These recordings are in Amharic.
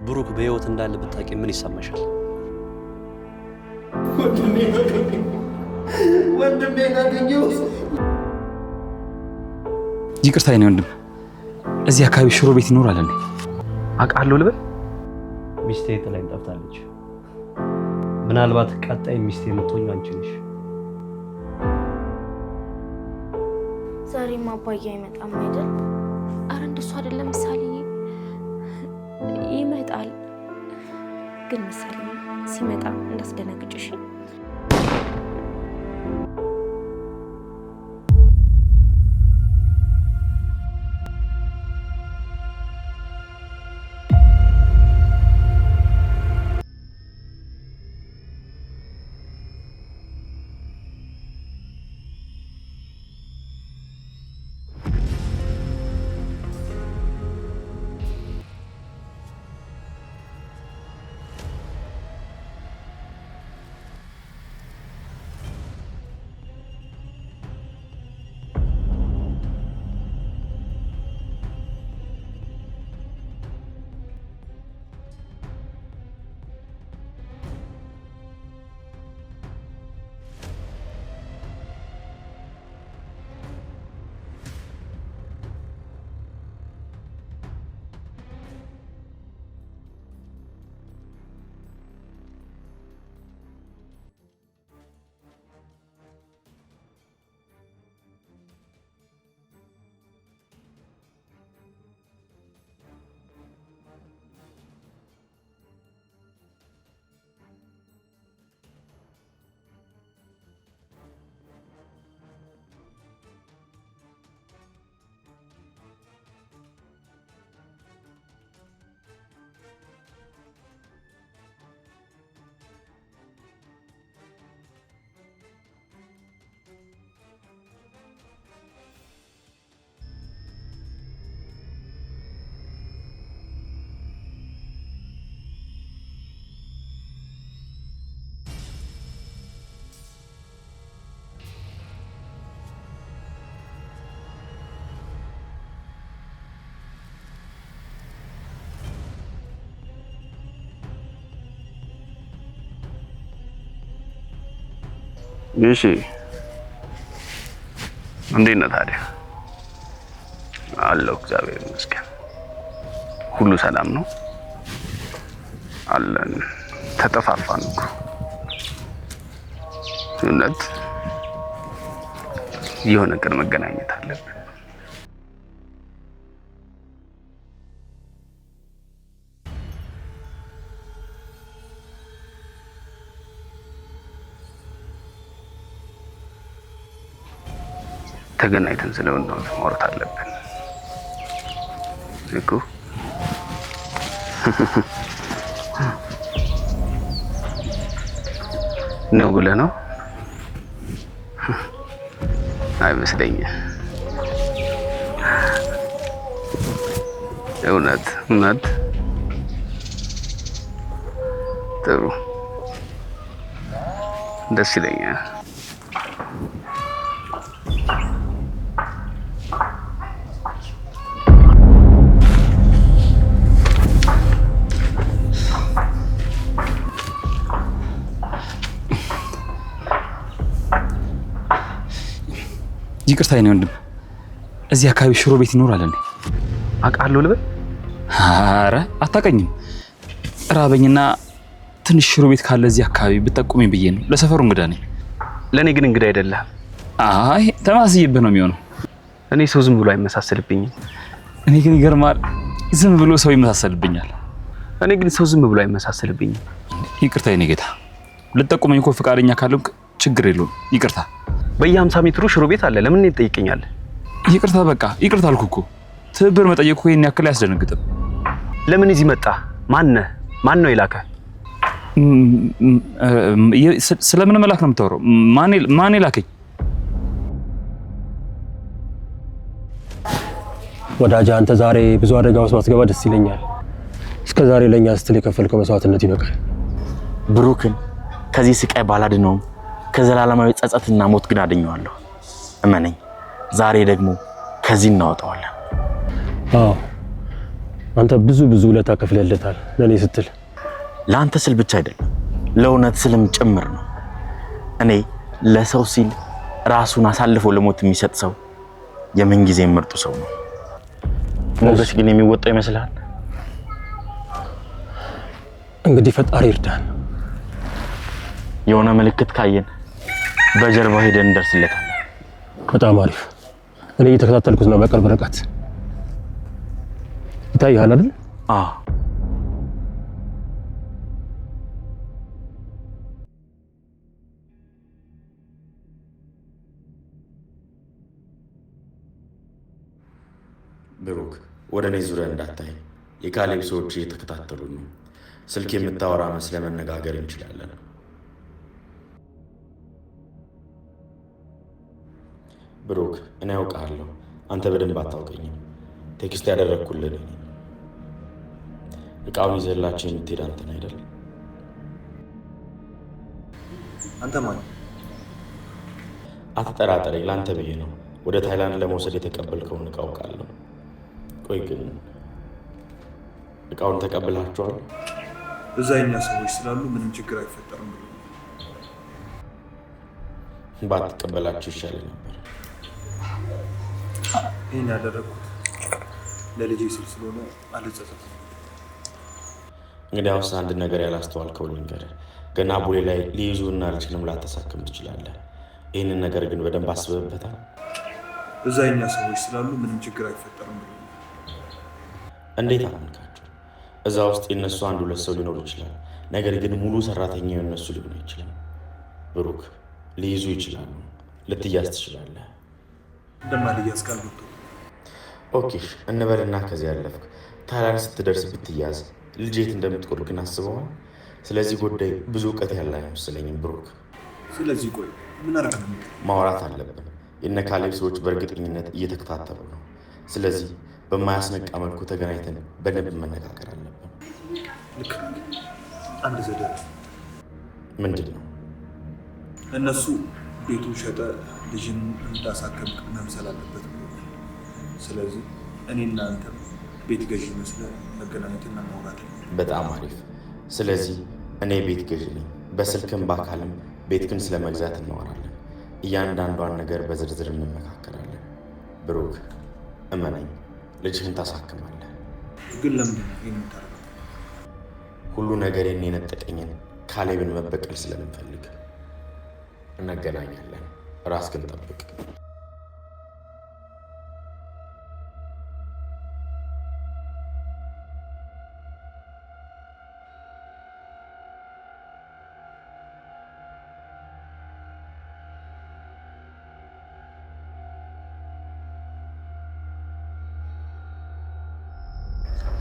ብሩክ በህይወት እንዳለ ብታውቂ ምን ይሰማሻል? ወንድሜ ናገኘው። ይቅርታ የኔ ወንድም፣ እዚህ አካባቢ ሽሮ ቤት ይኖራል እንዴ? አውቃለሁ ልበል? ሚስቴ ጥላኝ ጠፍታለች። ምናልባት ቀጣይ ሚስቴ የምትሆኚው አንቺ ነሽ። ዛሬም አባዬ አይመጣም አይደል? አረ እንደሱ አይደለም ምሳሌ፣ ይመጣል ግን ምሳሌ ሲመጣ እንዳስደነግጭሽ። እሺ እንዴት ነህ ታዲያ? አለሁ እግዚአብሔር ይመስገን። ሁሉ ሰላም ነው አለን። ተጠፋፋን እኮ እውነት የሆነ ቀን መገናኘት አለብን። ተገናኝተን ስለሆነ ማውራት አለብን እኮ። ነው ብለህ ነው? አይመስለኝም። እውነት ጥሩ፣ ደስ ይለኛል። ይቅርታ የኔ ወንድም፣ እዚህ አካባቢ ሽሮ ቤት ይኖራል እንዴ? አውቃለሁ ልበል? አረ አታውቀኝም። ራበኝና ትንሽ ሽሮ ቤት ካለ እዚህ አካባቢ ብትጠቁመኝ ብዬ ነው። ለሰፈሩ እንግዳ ነኝ። ለኔ ግን እንግዳ አይደለም። አይ ተማስይብህ ነው የሚሆነው። እኔ ሰው ዝም ብሎ አይመሳሰልብኝም። እኔ ግን ይገርማል፣ ዝም ብሎ ሰው ይመሳሰልብኛል። እኔ ግን ሰው ዝም ብሎ አይመሳሰልብኝም። ይቅርታ የኔ ጌታ፣ ልትጠቁመኝ እኮ ፈቃደኛ ካለውም ችግር የለውም። ይቅርታ። በየ50 ሜትሩ ሽሮ ቤት አለ። ለምን ትጠይቀኛለህ? ይቅርታ፣ በቃ ይቅርታ አልኩ እኮ። ትብብር መጠየቁ ይሄን ያክል አያስደነግጥም። ለምን እዚህ መጣ? ማን ነው የላከ? ስለምን መላክ ነው የምታወራው? ማን የላከኝ? ወዳጅ አንተ ዛሬ ብዙ አደጋ ውስጥ ማስገባ ደስ ይለኛል። እስከ ዛሬ ለኛ ስትል የከፈልከው መስዋዕትነት ይበቃል። ብሩክን ከዚህ ስቃይ ባላድነውም ከዘላለማዊ ጸጸትና ሞት ግን አድኘዋለሁ። እመነኝ፣ ዛሬ ደግሞ ከዚህ እናወጣዋለን። አዎ አንተ ብዙ ውለታ ከፍለለታል ለኔ ስትል። ለአንተ ስል ብቻ አይደለም ለእውነት ስልም ጭምር ነው። እኔ ለሰው ሲል ራሱን አሳልፎ ለሞት የሚሰጥ ሰው የምን ጊዜ ምርጡ ሰው ነው። ሞገስ ግን የሚወጣው ይመስላል? እንግዲህ ፈጣሪ ይርዳን። የሆነ ምልክት ካየን በጀርባ ሄደን እንደርስለታለን። በጣም አሪፍ። እኔ እየተከታተልኩት ነው በቅርብ ርቀት። ይታያል አይደል? አዎ። ብሩክ ወደ እኔ ዙሪያ እንዳታይ። የካሌብ ሰዎች እየተከታተሉ ነው። ስልክ የምታወራ መስለ መነጋገር እንችላለን። ብሩክ እኔ ያውቃለሁ፣ አንተ በደንብ አታውቀኝም። ቴክስት ያደረግኩልህ እቃውን ይዘላችሁ የምትሄድ አንተ ነህ አይደል? አንተ ማን? አትጠራጠረኝ፣ ለአንተ ብዬ ነው ወደ ታይላንድ ለመውሰድ የተቀበልከውን እቃ አውቃለሁ። ቆይ ግን እቃውን ተቀብላችኋል? እዛ የኛ ሰዎች ስላሉ ምንም ችግር አይፈጠርም ብሎ ባትቀበላችሁ ይሻል ነበር። ይህን ያደረግኩት ለልጄ ስል ስለሆነ አልጸጸትም። እንግዲያውስ አንድ ነገር ያላስተዋልከው ልንገርህ። ገና ቡሌ ላይ ሊይዙና ልጅንም ላተሳክም ትችላለህ። ይህንን ነገር ግን በደንብ አስበህበታል? እዛ የኛ ሰዎች ስላሉ ምንም ችግር አይፈጠርም ብሎ እንዴት አመንካቸው? እዛ ውስጥ የነሱ አንድ ሁለት ሰው ሊኖር ይችላል። ነገር ግን ሙሉ ሰራተኛ የነሱ ሊሆን ይችላል። ብሩክ ሊይዙ ይችላሉ፣ ልትያዝ ትችላለህ። እንደማልያዝ ቃል ገብቶ ኦኬ እንበልና ከዚህ ያለፍክ ታይላንድ ስትደርስ ብትያዝ ልጅ የት እንደምትቆል ግን አስበዋል? ስለዚህ ጉዳይ ብዙ እውቀት ያለ አይመስለኝም ብሩክ። ስለዚህ ቆይ ምን አደረግ ነው? ማውራት አለብን። የነ ካሌብ ሰዎች በእርግጠኝነት እየተከታተሉ ነው። ስለዚህ በማያስነቃ መልኩ ተገናኝተን በደንብ መነጋገር አለብን። ልክ አንድ ዘዴ ምንድን ነው? እነሱ ቤቱን ሸጠ ልጅን እንዳሳከምክ መምሰል አለበት ብሎ ስለዚህ እኔና አንተ ቤት ገዢ መስለን መገናኘትና ማውራት ነው። በጣም አሪፍ። ስለዚህ እኔ ቤት ገዢ ነኝ። በስልክም በአካልም ቤት ግን ስለመግዛት እናወራለን። እያንዳንዷን ነገር በዝርዝር እንመካከራለን። ብሩክ እመነኝ፣ ልጅህን ታሳክማለህ። ግን ለምንድን ነው ይህን የምታደርገው? ሁሉ ነገሬን የነጠቀኝን ካሌብን መበቀል ስለምንፈልግ። እንገናኛለን። ራስህን ጠብቅ።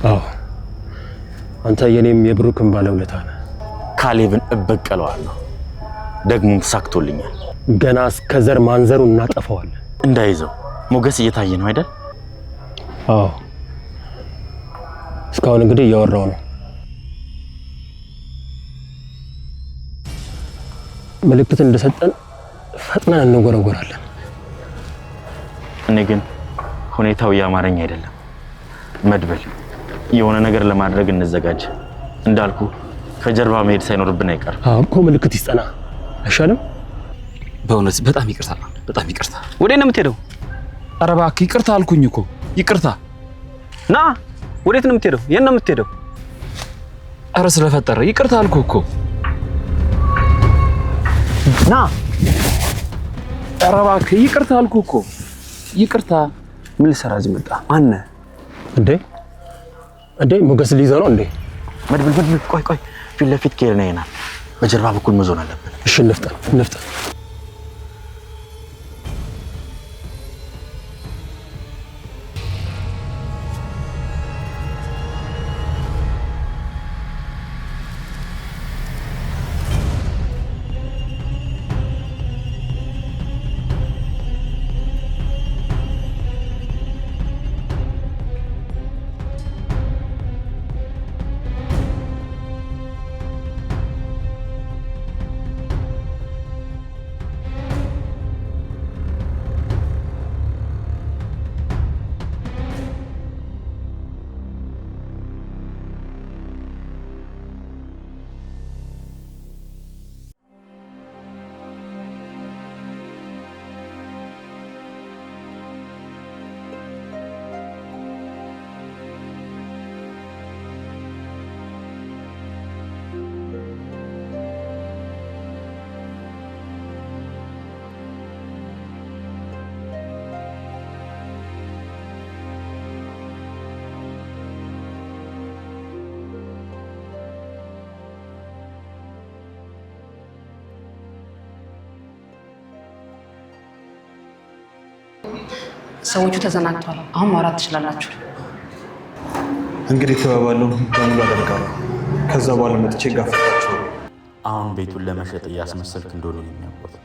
አዎ አንተ የኔም የብሩክም ባለውለታ ነህ። ካሌብን እበቀለዋለሁ፣ ደግሞም ተሳክቶልኛል። ገና እስከ ዘር ማንዘሩ እናጠፋዋለን። እንዳይዘው ሞገስ እየታየ ነው አይደል? አዎ እስካሁን እንግዲህ እያወራው ነው። ምልክት እንደሰጠን ፈጥነን እንጎረጎራለን። እኔ ግን ሁኔታው ያማረኝ አይደለም። መድብል የሆነ ነገር ለማድረግ እንዘጋጅ። እንዳልኩ ከጀርባ መሄድ ሳይኖርብን አይቀርም። እኮ ምልክት ይስጠና አይሻልም? በእውነት በጣም ይቅርታ፣ በጣም ይቅርታ። ወዴት ነው የምትሄደው? ኧረ እባክህ ይቅርታ አልኩኝ እኮ ይቅርታ። ና ወዴት ነው የምትሄደው? የት ነው የምትሄደው? ኧረ ስለፈጠረ ይቅርታ አልኩህ እኮ። ና ኧረ እባክህ ይቅርታ አልኩህ እኮ ይቅርታ። ምን ልሰራ እዚህ መጣ? ማነህ? እንዴ ሞገስ ሊይዘው ነው እንዴ? መድብል ቆይ ፊት ለፊት ከሄድን ይናል። በጀርባ በኩል መዞን አለብን። እሺ እንፍጠን። ሰዎቹ ተዘናግተዋል። አሁን ማውራት ትችላላችሁ። እንግዲህ ተባባለው በሙሉ አደርጋለሁ። ከዛ በኋላ መጥቼ ጋፍጣቸው። አሁን ቤቱን ለመሸጥ እያስመሰልክ እንደሆነ የሚያውቁት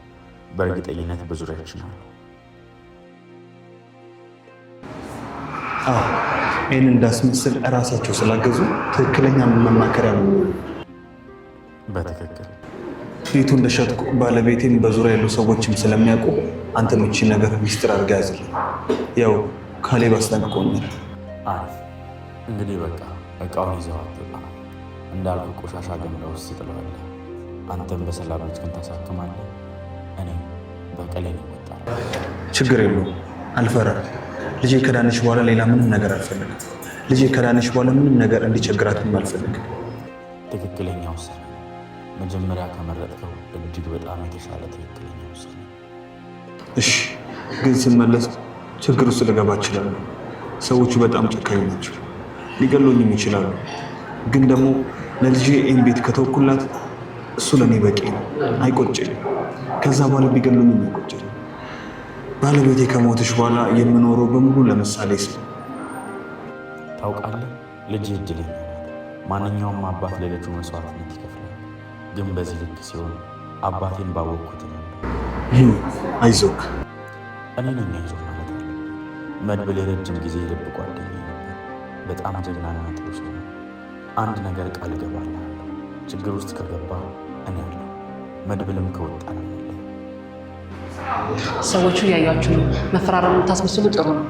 በእርግጠኝነት በዙሪያችን አሉ። ይህን እንዳስመስል እራሳቸው ስላገዙ ትክክለኛ መማከሪያ ነው። በትክክል ቤቱ እንደሸጥኩ ባለቤቴም በዙሪያ ያሉ ሰዎችም ስለሚያውቁ አንተ ምቺ ነገር ሚስጥር አድርጋ ያዝልኝ። ያው ካሌብ አስጠንቅቆኛል። አሪፍ። እንግዲህ በቃ እቃውን ይዘው አትወጣ። እንዳልኩ ቆሻሻ ገንዳ ውስጥ ጥለዋለህ። አንተም በሰላም ልጅህን ታሳክማለህ፣ እኔም በቀሌን ይወጣል። ችግር የለውም፣ አልፈራም። ልጄ ከዳነች በኋላ ሌላ ምንም ነገር አልፈልግም። ልጄ ከዳነች በኋላ ምንም ነገር እንዲቸግራትም አልፈልግም። ትክክለኛ ውሳኔ። መጀመሪያ ከመረጥከው እጅግ በጣም የተሻለ ትክክለኛ ውሳኔ። እሺ፣ ግን ስመለስ ችግር ውስጥ ልገባ እችላለሁ። ሰዎቹ በጣም ጨካኝ ናቸው፣ ሊገሉኝም ይችላሉ። ግን ደግሞ ለልጄ ይህን ቤት ከተወኩላት እሱ ለእኔ በቂ ነው፣ አይቆጨኝም። ከዛ በኋላ ቢገሉኝም አይቆጨኝም። ባለቤቴ ከሞተች በኋላ የምኖረው በሙሉ ለምሳሌ ስለ ታውቃለህ፣ ልጅ እድለኛ ናት። ማንኛውም አባት ለልጁ መስዋዕትነት ይከፍላል። ግን በዚህ ልክ ሲሆን አባቴን ባወቅኩት ነው። አይዞክ። እኔ ነኝ አይዞህ ማለት አለ። መድብል የረጅም ጊዜ የልብ ጓደኛ ነበር። በጣም ጀግናና ጥሩ ሰው ነው። አንድ ነገር ቃል እገባልሃለሁ፣ ችግር ውስጥ ከገባ እኔ አለሁ። መድብልም ከወጣ ነው ያለ። ሰዎቹ እያያችሁ ነው። መፈራረም የምታስመስሉ ጥሩ ነው።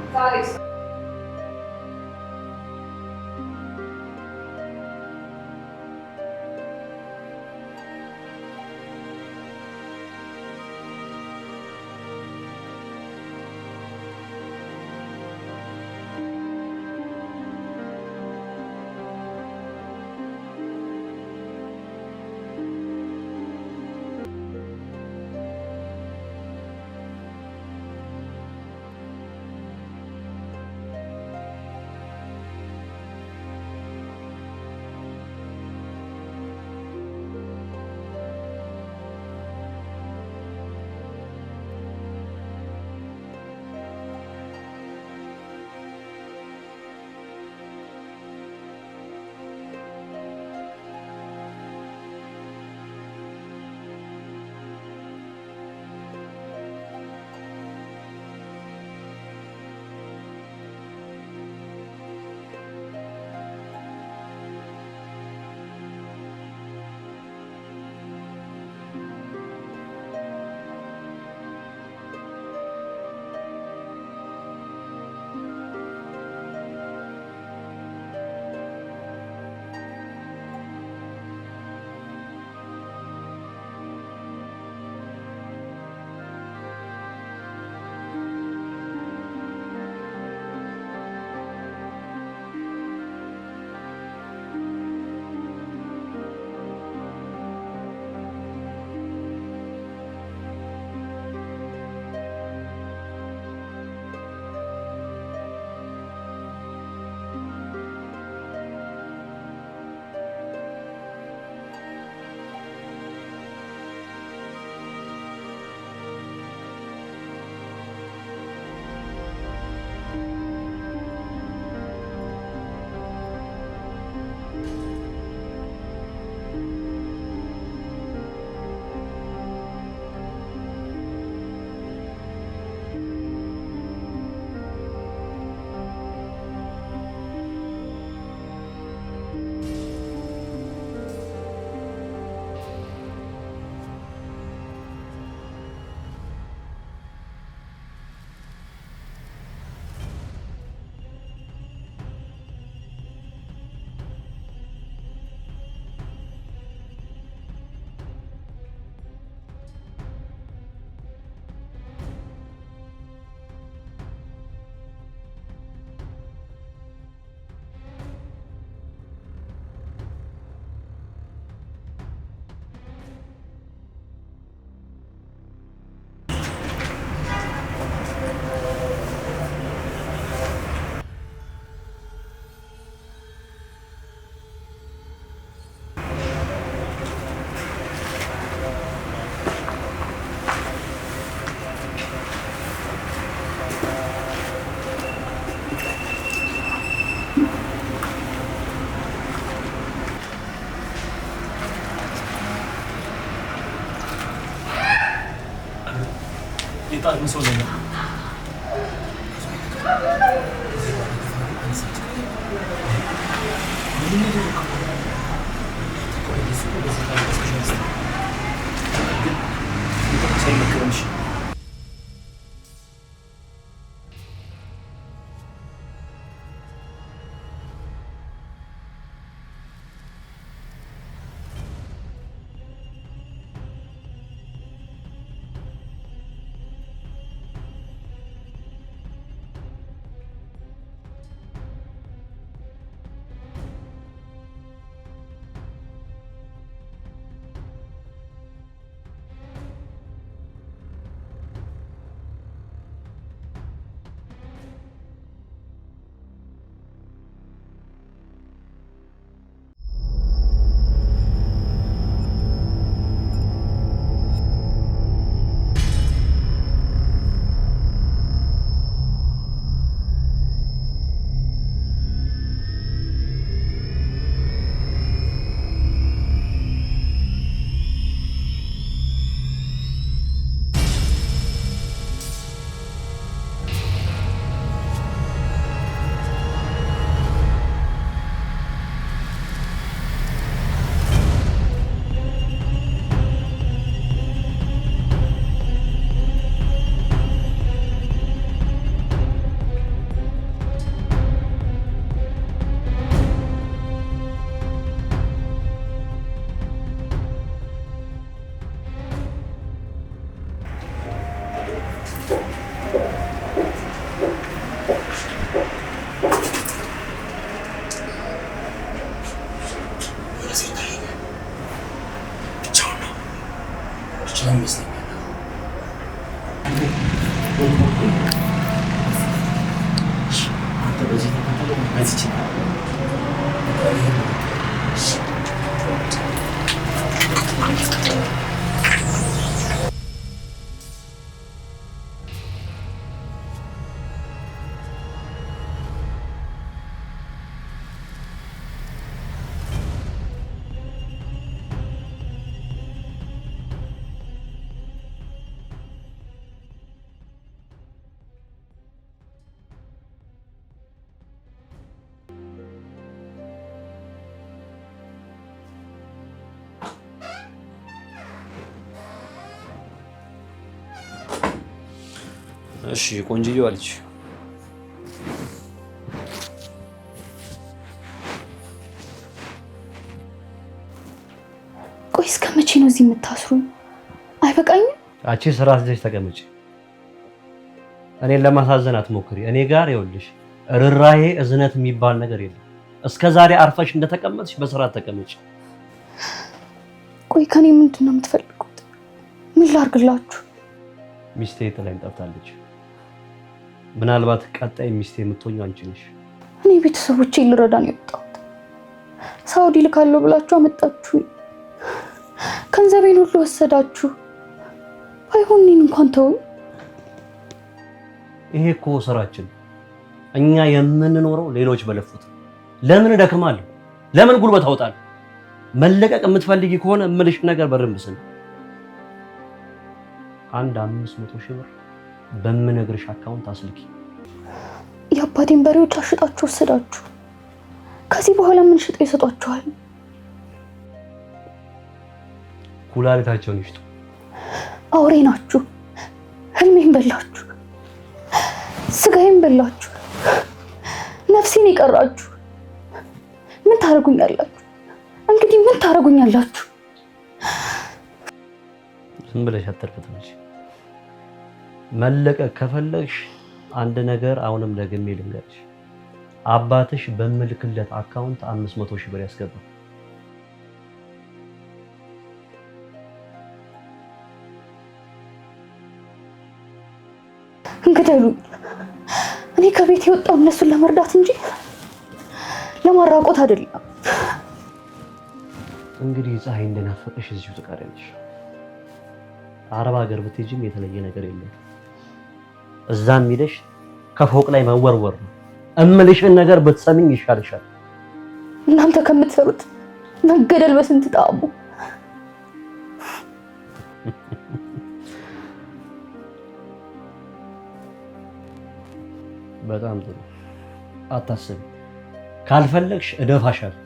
እሺ ቆንጅዬው አለች። ቆይ እስከ መቼ ነው እዚህ የምታስሩኝ? አይበቃኝም? አቺ ስራ አስደሽ ተቀመጪ። እኔን ለማሳዘን አትሞክሪ። እኔ ጋር ይኸውልሽ ርራዬ እዝነት የሚባል ነገር የለም። እስከ ዛሬ አርፈሽ እንደተቀመጥሽ በስርዓት ተቀመጪ። ቆይ ከኔ ምንድን ነው የምትፈልጉት? ምን ላድርግላችሁ? ሚስቴ ጥላኝ ጠፍታለች። ምናልባት ቀጣይ ሚስቴ የምትሆኚው አንቺ ነሽ። እኔ ቤተሰቦቼን ልረዳ ነው የወጣሁት። ሳውዲ ልካለሁ ብላችሁ አመጣችሁ። ገንዘቤን ሁሉ ወሰዳችሁ። ባይሆን እኔን እንኳን ተውኝ። ይሄ እኮ ስራችን። እኛ የምንኖረው ሌሎች በለፉት። ለምን እደክማለሁ? ለምን ጉልበት አወጣለሁ? መለቀቅ የምትፈልጊ ከሆነ እምልሽ ነገር በደንብ ስሚ። 500 ሺህ ብር በምነግርሽ አካውንት አስልኪ። የአባቴን በሬዎች አሽጣችሁ ወሰዳችሁ። ከዚህ በኋላ ምን ሽጠው ይሰጧችኋል? ኩላሊታቸውን ይሽጡ። አውሬ ናችሁ። ህልሜን በላችሁ፣ ስጋዬን በላችሁ፣ ነፍሴን የቀራችሁ። ምን ታደርጉኛላችሁ? እንግዲህ ምን ታደርጉኛላችሁ? ዝም ብለሽ አትርፈትሽ። መለቀቅ ከፈለግሽ አንድ ነገር አሁንም ደግሜ ልንገርሽ። አባትሽ በምልክለት አካውንት 500 ሺህ ብር ያስገባ። እንግደሉኝ። እኔ ከቤት የወጣው እነሱን ለመርዳት እንጂ ለማራቆት አይደለም። እንግዲህ ፀሐይ እንደናፈቀሽ እዚሁ ትቀሪያለሽ። አረብ ሀገር ብትሄጂም የተለየ ነገር የለም። እዛም ሄደሽ ከፎቅ ላይ መወርወር ነው። እምልሽን ነገር ብትሰሚኝ ይሻልሻል። እናንተ ከምትሰሩት መገደል በስንት ጣዕሙ። በጣም ጥሩ አታስቢ። ካልፈለግሽ እደፋሻለሁ።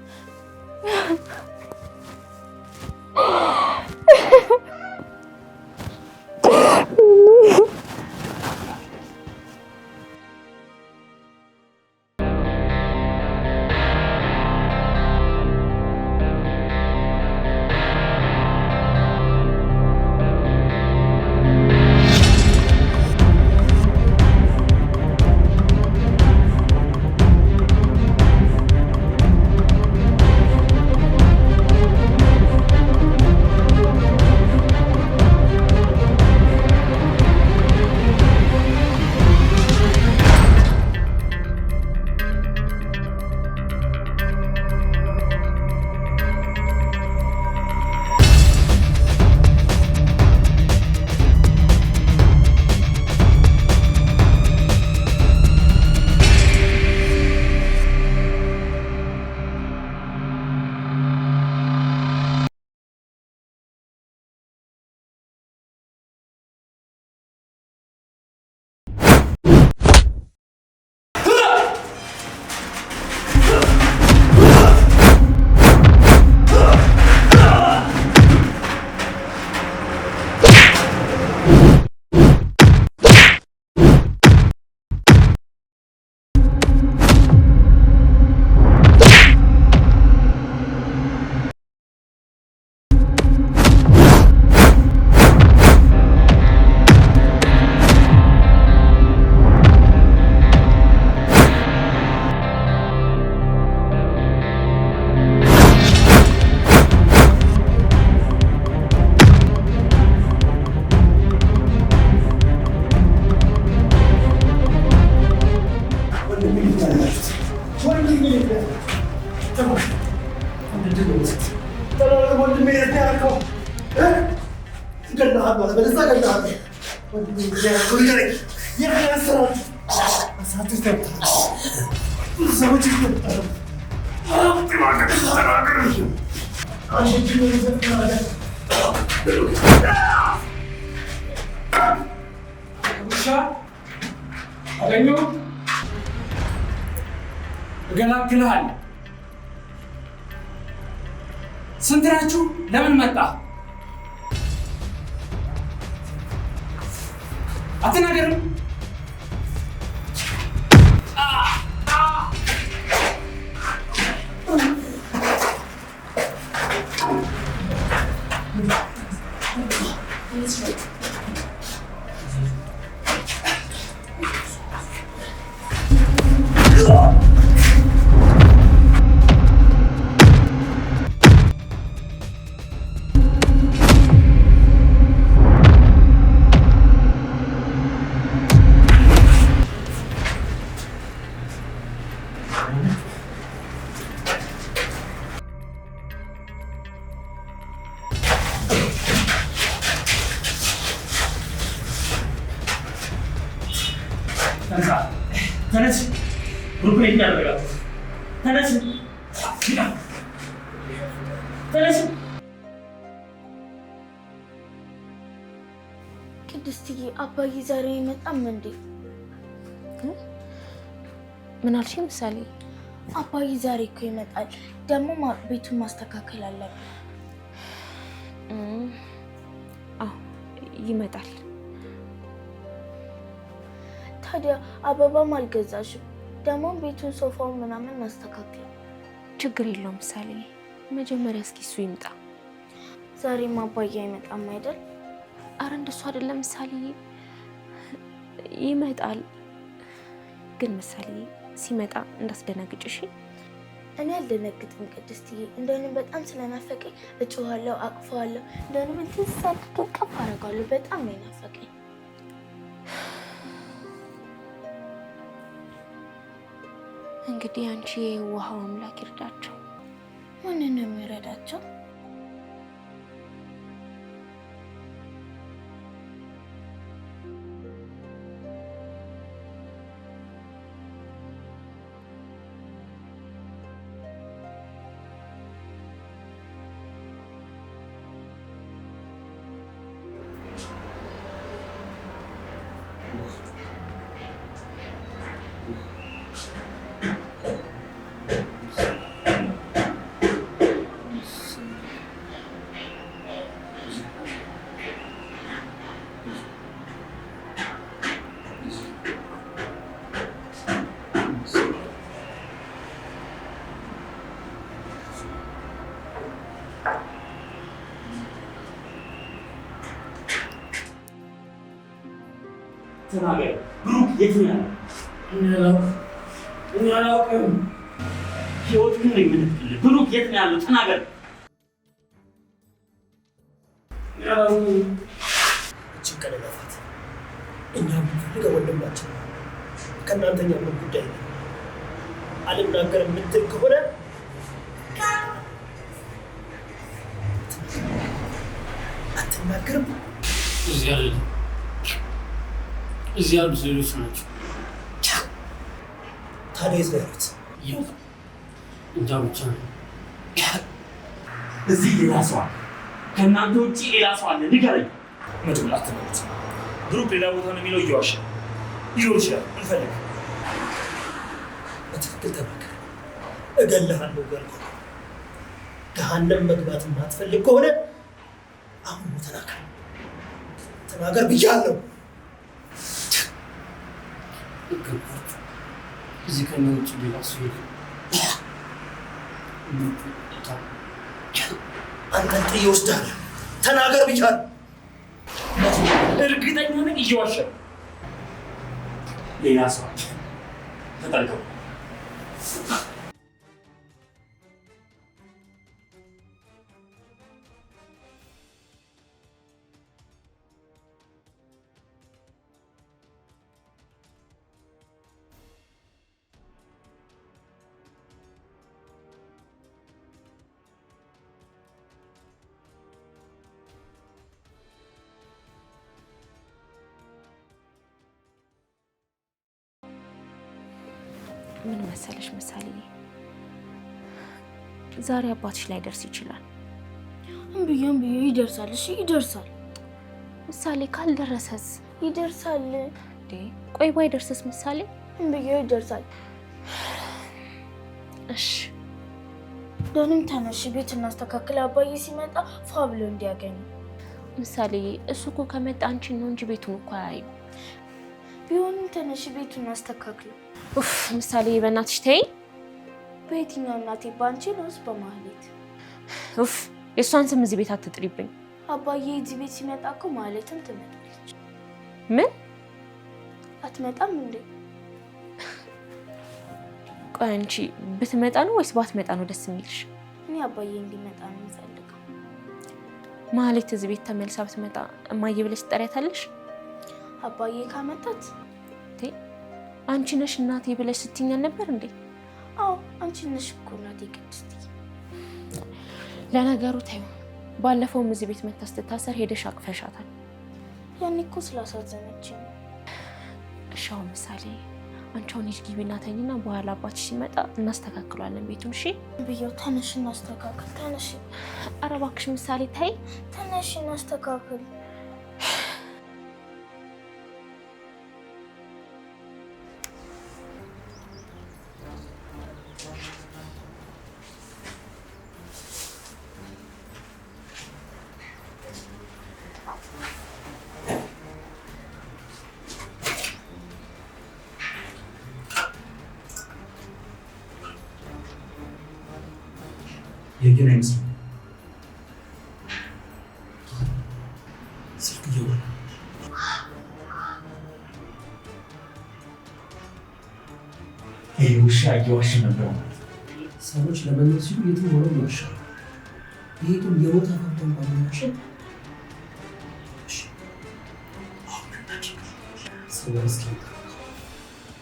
ገላግልሃል። ስንት ናችሁ? ለምን መጣ? አትናገርም? ተነስ፣ ሩኩን ይናረጋል። ተነስ፣ ተነስ። ቅድስትዬ፣ አባዬ ዛሬ አይመጣም እንዴ? ምን አልሽ ምሳሌ? አባዬ ዛሬ እኮ ይመጣል። ደግሞ ቤቱን ማስተካከል አለብን። አዎ ይመጣል። ታዲያ አበባም አልገዛሽም? ደግሞ ቤቱን ሶፋውን ምናምን እናስተካክል። ችግር የለውም ምሳሌ፣ መጀመሪያ እስኪ እሱ ይምጣ። ዛሬም አባዬ አይመጣም አይደል? አረ እንደሱ አይደለም ምሳሌ፣ ይመጣል። ግን ምሳሌ ሲመጣ እንዳስደነግጭ እሺ? እኔ አልደነግጥም ቅድስትዬ። እንደውም በጣም ስለናፈቀኝ እጮሃለሁ፣ አቅፈዋለሁ። እንደውም ትንሳት ከፍ አደርጋለሁ። በጣም ነው የናፈቀኝ። እንግዲህ አንቺ የውሃው አምላክ ይርዳቸው። ማንን ነው የሚረዳቸው? ተናገር። ብሩክ የት ነው ያለው? እኔ አላውቅም። ህይወት ግን ነው የምንትልህ። ብሩክ የት ነው ያለው? ተናገር። ችግር ለፋት እኛ የምንፈልገው ወንድማችን ከእናንተኛ ምን ጉዳይ ነው? አልናገር የምትል ከሆነ አትናገርም። እዚህ ያሉት ሌሎች ናቸው። ታዲያ የት ነው ያሉት? እንጃ ብቻ ነው። እዚህ ሌላ ሰው አለ። ከእናንተ ውጭ ሌላ ሰው አለ። ንገረኝ። መጀመሪያ አትናገሩት። ብሩክ ሌላ ቦታ ነው የሚለው እየዋሸ ሊሆን ይችላል። እንፈልግ። በትክክል ተናገር። እገልሃለሁ ጋልኩ። ገሃነም መግባት የማትፈልግ ከሆነ አሁን ተናገር። ተናገር ብያለሁ። እዚህ ከእኔ ውጭ ሌላ ሰው የለም። አንተን ጥዬ እወስድሃለሁ። ተናገር ብያለሁ። እርግጠኛ ነኝ እየዋሸ ነው። ሌላ ሰው አለ። ተጠንቀቁ። ምን መሰለሽ ምሳሌ፣ ዛሬ አባትሽ ላይ ደርስ ይችላል። እምብዬ ይደርሳል። እሺ ይደርሳል። ምሳሌ ካልደረሰስ? ይደርሳል። ቆይ ባይደርስስ ምሳሌ? እምብዬ ይደርሳል። እሺ ደንም ተነሽ፣ ቤት እናስተካክል። አባዬ ሲመጣ ፏ ብሎ እንዲያገኝ። ምሳሌ እሱ እኮ ከመጣ አንቺን ነው እንጂ ቤቱን እኮ አያዩ። ቢሆንም ተነሽ፣ ቤቱን እናስተካክል። ኡፍ ምሳሌ በእናትሽ ተይ። በየትኛው እናቴ? ባንቺ ነውስ በማህሌት? ኡፍ የእሷን ስም እዚህ ቤት አትጥሪብኝ። አባዬ እዚህ ቤት ሲመጣ እኮ ማህሌትም ትመጣለች። ምን? አትመጣም እንዴ? ቆይ አንቺ ብትመጣ ነው ወይስ ባትመጣ ነው ደስ የሚልሽ? እኔ አባዬ እንዲመጣ ነው የምፈልገው። ማህሌት እዚህ ቤት ተመልሳ ብትመጣ እማዬ ብለሽ ትጠሪያታለሽ? አባዬ ካመጣት አንቺ ነሽ እናቴ ብለሽ ስትይኝ ነበር እንዴ? አዎ አንቺ ነሽ እኮ እናቴ ቅድስት። ለነገሩ ተይው፣ ባለፈውም እዚህ ቤት መታ ስትታሰር ሄደሽ አቅፈሻታል። ያኔ እኮ ስላሳዘነችኝ። እሺ አሁን ምሳሌ አንቺ አሁን ሂጂ ግቢና ተኝና በኋላ አባትሽ ሲመጣ እናስተካክሏለን ቤቱን። እሺ ብዬው ተነሽ እናስተካክል። ተነሽ። ኧረ እባክሽ ምሳሌ ተይ። ተነሽ እናስተካክል። የገና ይመስል ስልክ እየወራ ውሻ እየዋሸ ነበር። ሰዎች ለመኖር ሲሉ የትም ሆነው ይዋሻሉ። ይሄ ግን የሞት አፋፍታ እንኳን ይዋሻ።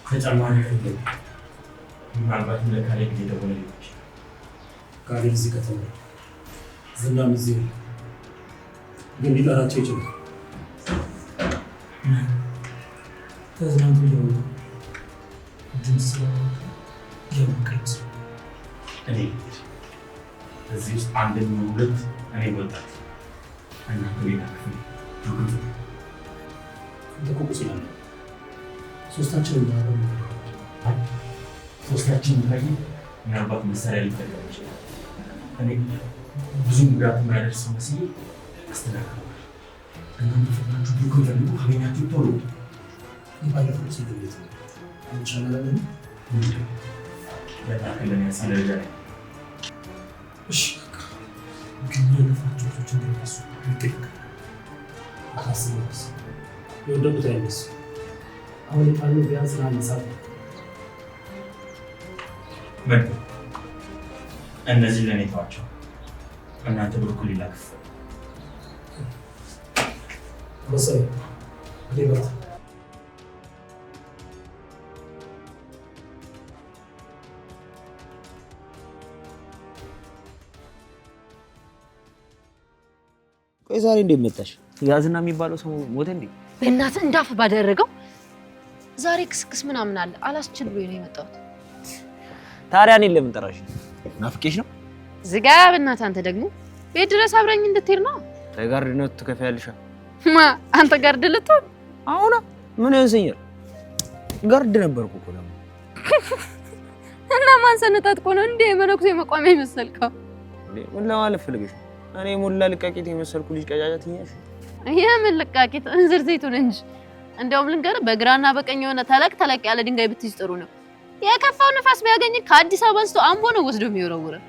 ተጨማሪ ምናልባት ለካሌብ እየደወለ ሊሆን ይችላል። ካሌብ እዚህ ከተማ ዝናም እዚህ ግን ሊጠራቸው ይችላል። ተዝናንቶ እያወሩ ድምፅ የምቀርስ እኔ እዚህ ውስጥ አንደኛው ሁለት እኔ ወጣት እና ሌላ ክፍል ተቆቁ ስላለ ሶስታችን ሶስታችን ላይ ምናልባት መሳሪያ ሊጠቀም ይችላል። እኔ ብዙ ጉዳት የማያደርሰው መስዬ አስተካክለዋል። እናንተ ፈጥናችሁ ብሩክን ፈልጉ፣ ካገኛችሁ ቶሎ የባለፈው ስግብት አንቻላለ ለታክለን ያሳ ደረጃ ላይ እሺ ግን የለፋቸው ሰዎች እንደነሱ ይጠይቅ አታስበስ የወደቁት አይነሱ አሁን የጣልነው ቢያንስ ለአንድ ሰዓት ነው። ምን እነዚህ ለኔ ተዋቸው። እናንተ በኩል ይላክፍ መሰለኝ ሊበርት ቆይ ዛሬ እንዴት መጣሽ? ያዝና የሚባለው ሰው ሞተ እንዴ? በእናትህ እንዳፍ ባደረገው ዛሬ ክስክስ ምናምን አለ አላስችል ብሎኝ ነው የመጣሁት። ታዲያ እኔን ለምን ጠራሽ? ናፍቄሽ ነው? ዝጋ በእናትህ። አንተ ደግሞ ቤት ድረስ አብረኝ እንድትሄድ ነው። ለጋርድነቱ ትከፍያለሽ። ማ አንተ ጋርድ ልትሆን? አሁን ምን ያንሰኛል? ጋርድ ነበርኩ እኮ ደግሞ። እና ማን ሰነጣጥቆ ነው እንዴ መነኩሴ መቋሚያ ይመስልከው? ምን ለማለት ፈልገሽ? እኔ ሙላ ልቃቂት የመሰልኩ ልጅ ቀጫጫት ይኛሽ? የምን ልቃቂት እንዝር ዘይቱን እንጂ። እንደውም ልንገርህ በግራና በቀኝ የሆነ ተለቅ ያለ ድንጋይ ብትይዝ ጥሩ ነው። የከፋው ንፋስ ቢያገኝ ከአዲስ አበባ አንስቶ አምቦ ነው ወስዶ የሚወረውረው።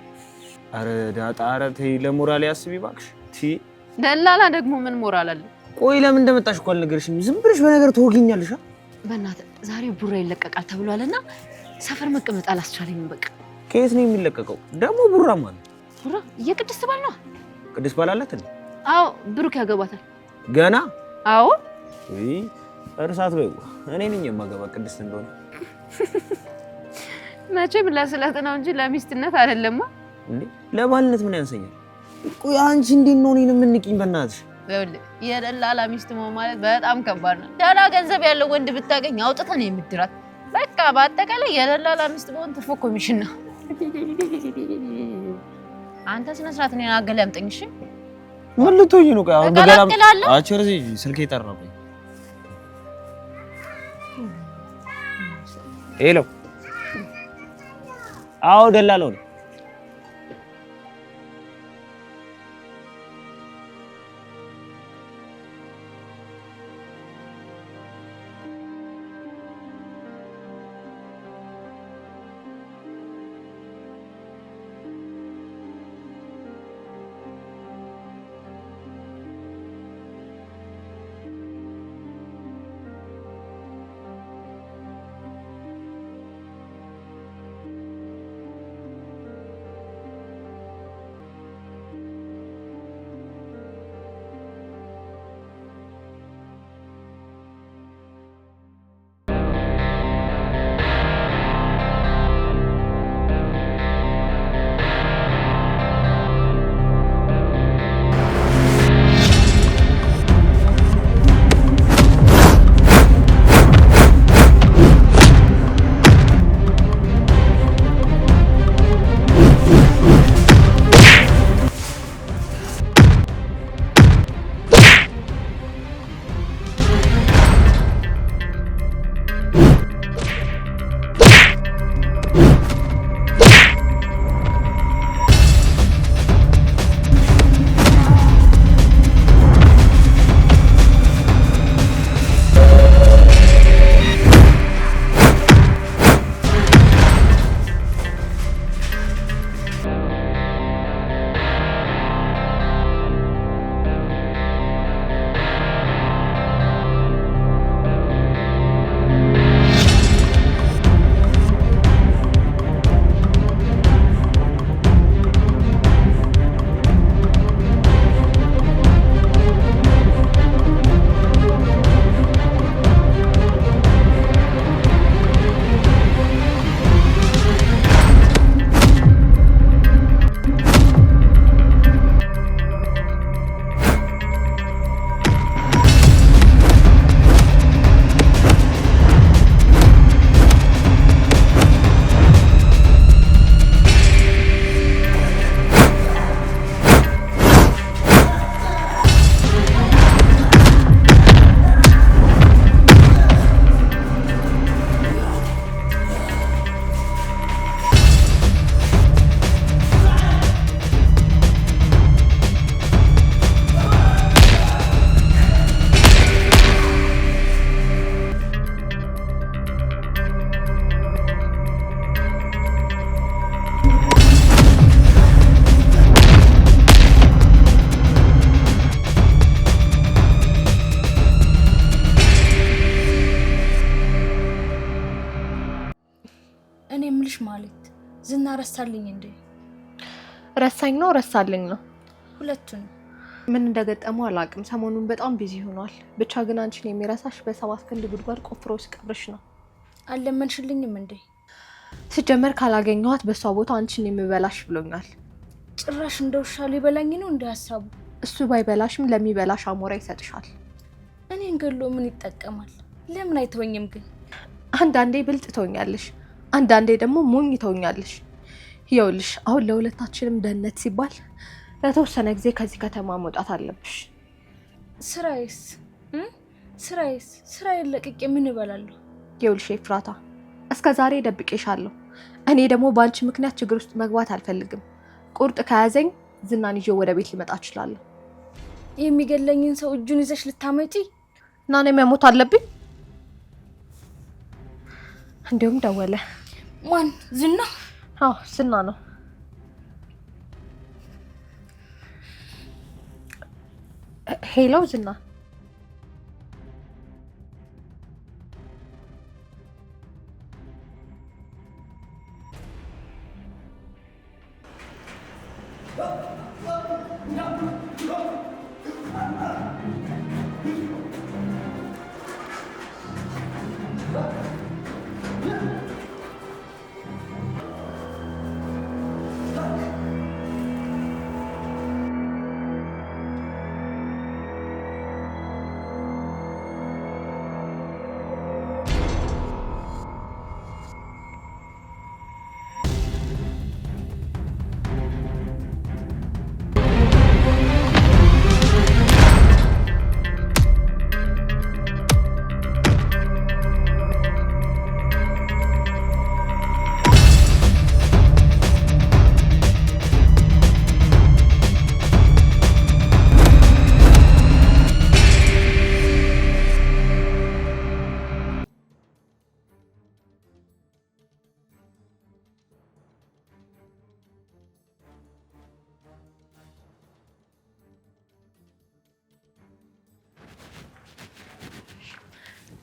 አረ ዳጣ፣ አረ ተይ፣ ለሞራል ያስቢ እባክሽ። ደላላ ደግሞ ምን ሞራል አለ? ቆይ ለምን እንደመጣሽ እኮ አልነገርሽም። ዝም ብለሽ በነገር ትወጊኛለሽ። በእናትህ ዛሬ ቡራ ይለቀቃል ተብሏልና ሰፈር መቀመጥ አላስቻለኝም። በቃ ከየት ነው የሚለቀቀው ደግሞ? ቡራ ማለት ቡራ የቅድስት ባል ነው። ቅድስት ባል አላት እንዴ? አዎ ብሩክ ያገባታል ገና። አዎ ወይ እርሳት በይው። እኔ ነኝ የማገባ ቅድስት እንደሆነ። መቼም ለስለት ነው እንጂ ለሚስትነት አይደለማ። እንዴ ለባልነት ምን ያንሰኛል? ቆይ አንቺ እንዴት ነው እኔን የምንቂኝ? በእናትሽ ይኸውልህ የደላላ ሚስት መሆን ማለት በጣም ከባድ ነው። ደህና ገንዘብ ያለው ወንድ ብታገኝ አውጥተህ ነው የምትድራት። በቃ በአጠቃላይ የደላላ ሚስት መሆን ትርፉ ኮሚሽን ነው። አንተ ስነ ስርዓት እኔን አገላምጠኝ እሺ። ምን ልትሆኚ ነው? ቆይ አሁን በገላም አቸርዚ ስልኬ ጠራብኝ። ሄሎ፣ አዎ ደላላው ነው። ዝና ረሳልኝ እንዴ? ረሳኝ ነው ረሳልኝ ነው? ሁለቱን። ምን እንደገጠመው አላውቅም። ሰሞኑን በጣም ቢዚ ሆኗል። ብቻ ግን አንቺን የሚረሳሽ በ7 ክንድ ጉድጓድ ቆፍሮ ሲቀብርሽ ነው። አልለመንሽልኝም እንዴ? ሲጀመር ካላገኘኋት በሷ ቦታ አንቺን የሚበላሽ ብሎኛል። ጭራሽ እንደውሻ ሊበላኝ ነው እንደ ሐሳቡ። እሱ ባይበላሽም ለሚበላሽ አሞራ ይሰጥሻል። እኔን ገሎ ምን ይጠቀማል? ለምን አይተወኝም ግን? አንዳንዴ ብልጥ ትሆኛለሽ፣ አንዳንዴ ደግሞ ሞኝ ትሆኛለሽ። ይኸውልሽ አሁን ለሁለታችንም ደህንነት ሲባል ለተወሰነ ጊዜ ከዚህ ከተማ መውጣት አለብሽ። ስራዬን ለቅቄ ምን እበላለሁ? ይኸውልሽ ኤፍራታ፣ እስከ ዛሬ ደብቄሻለሁ። እኔ ደግሞ በአንቺ ምክንያት ችግር ውስጥ መግባት አልፈልግም። ቁርጥ ከያዘኝ ዝናን ይዤ ወደ ቤት ልመጣ እችላለሁ። የሚገለኝን ሰው እጁን ይዘሽ ልታመጪ እና እኔ መሞት አለብኝ? እንዲሁም ደወለ። ማን? ዝና? አዎ ዝና ነው። ሄሎ ዝና።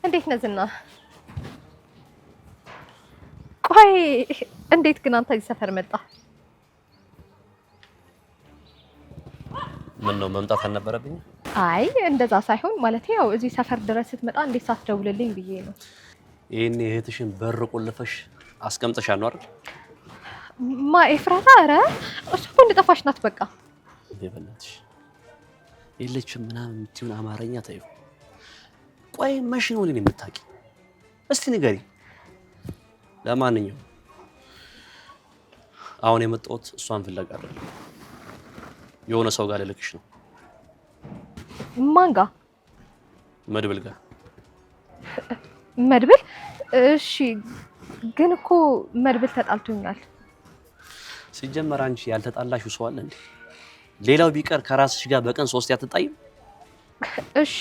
እንዴት ነህ ዝና? ቆይ እንዴት ግን አንተ እዚህ ሰፈር መጣ? ምን ነው መምጣት አልነበረብኝ? አይ እንደዛ ሳይሆን ማለት ያው እዚህ ሰፈር ድረስ ስትመጣ እንዴት ሳትደውልልኝ ብዬ ነው። ይሄን እህትሽን በር ቆልፈሽ አስቀምጠሻል ነው አይደል? ማ ኤፍራታ? ኧረ እሱ እኮ እንደጠፋሽ ናት። በቃ በእናትሽ የለችም ምናምን የምትይውን አማርኛ ታዩ። ቆይ መቼ ነው እኔን የምታውቂ? እስቲ ንገሪ። ለማንኛውም አሁን የመጣሁት እሷን ፍለጋ አይደለም፣ የሆነ ሰው ጋር ልልክሽ ነው። ማን ጋር? መድብል ጋር። መድብል? እሺ፣ ግን እኮ መድብል ተጣልቶኛል። ሲጀመር አንቺ ያልተጣላሽው ሰው አለ እንዴ? ሌላው ቢቀር ከራስሽ ጋር በቀን 3 ያትጣይም? እሺ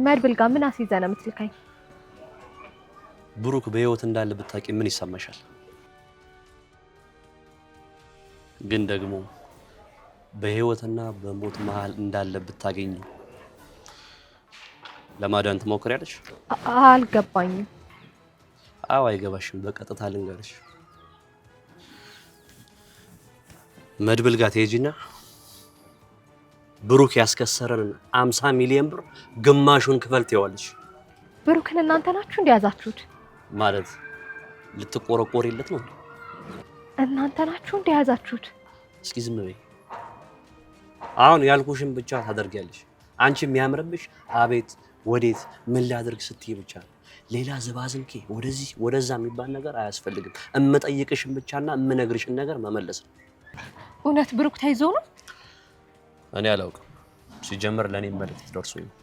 መድብል ጋር ምን አስይዘህ ነው የምትልካኝ? ብሩክ በህይወት እንዳለ ብታውቂ ምን ይሰማሻል? ግን ደግሞ በህይወትና በሞት መሃል እንዳለ ብታገኝ ለማዳን ትሞክሪያለሽ? አልገባኝም። አዎ አይገባሽም። በቀጥታ ልንገርሽ። መድብል ጋር ትሄጂና ብሩክ ያስከሰረን 50 ሚሊዮን ብር ግማሹን ክፈል ትይዋለሽ። ብሩክን እናንተ ናችሁ እንደያዛችሁት? ማለት ልትቆረቆሪለት ነው? እናንተ ናችሁ እንደያዛችሁት? እስኪ ዝም በይ። አሁን ያልኩሽን ብቻ ታደርጊያለሽ። አንቺ የሚያምርብሽ አቤት ወዴት ምን ላድርግ ስትይ ብቻ ነው። ሌላ ዝባዝንኬ ወደዚህ ወደዛ የሚባል ነገር አያስፈልግም። እምጠይቅሽን ብቻና እምነግርሽን ነገር መመለስ ነው። እውነት ብሩክ ተይዞ ነው? እኔ አላውቅም። ሲጀመር ለኔ መልእክት ደርሶኝ ነው።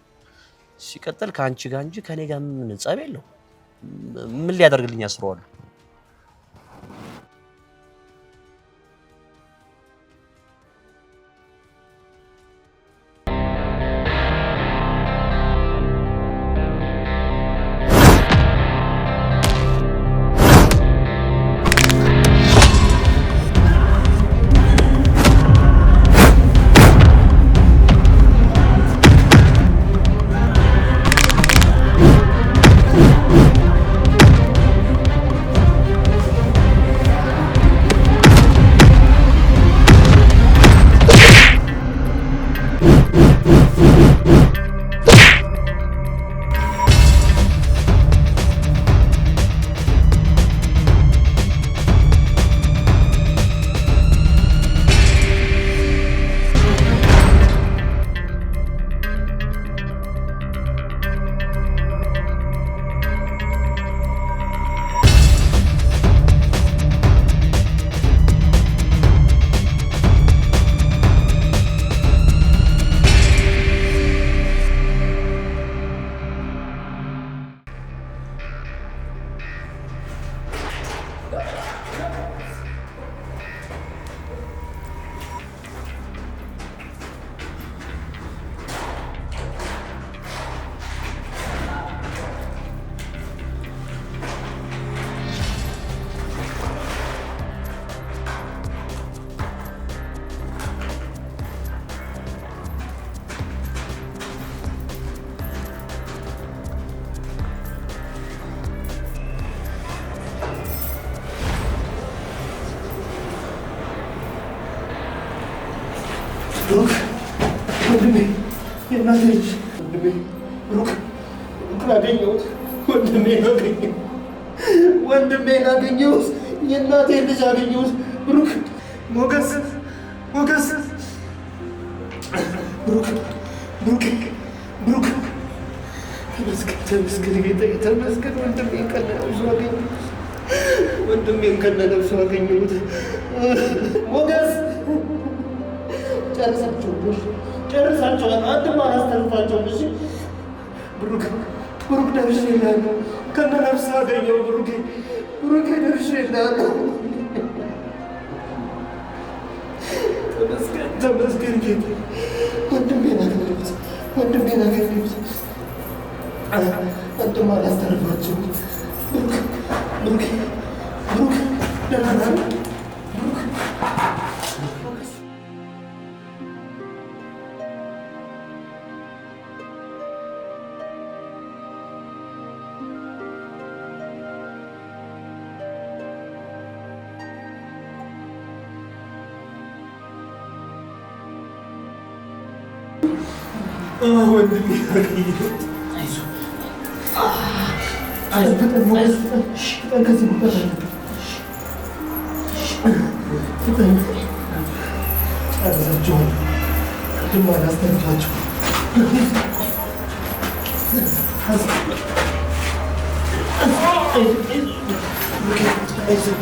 ሲቀጥል ከአንቺ ጋር እንጂ ከኔ ጋር ምን ጸብ የለው። ምን ሊያደርግልኝ ያስረዋል? ወንድሜ የእናቴ ልጅ ወንድሜ ብሩክ አገኘሁት። ወንድሜን አገኘሁት። የእናቴ ልጅ አገኘሁት። ብሩክ ሞገስ ብሩክ ተመስገን ጌታዬ ተመስገን። ወንድሜን ከነነፍሱ አገኘሁት። ሞገስ ጨርሳቸዋል። አንድም አላስተርፋቸውም። እሺ ብሩክ ደርሼልሃለሁ። ከነነፍሱ አገኘሁ። ብሩኬ ደርሼልሃለሁ። ተመስገን ጌታዬ። ወንድሜን አገኘሁት። አንድም አላስተርፋቸውም። ብሩክ ደህና ነህ? ወንድሜ አገኘሁት። ጨርሳቸዋል። አንድም አላስተርፋቸውም። አይዞህ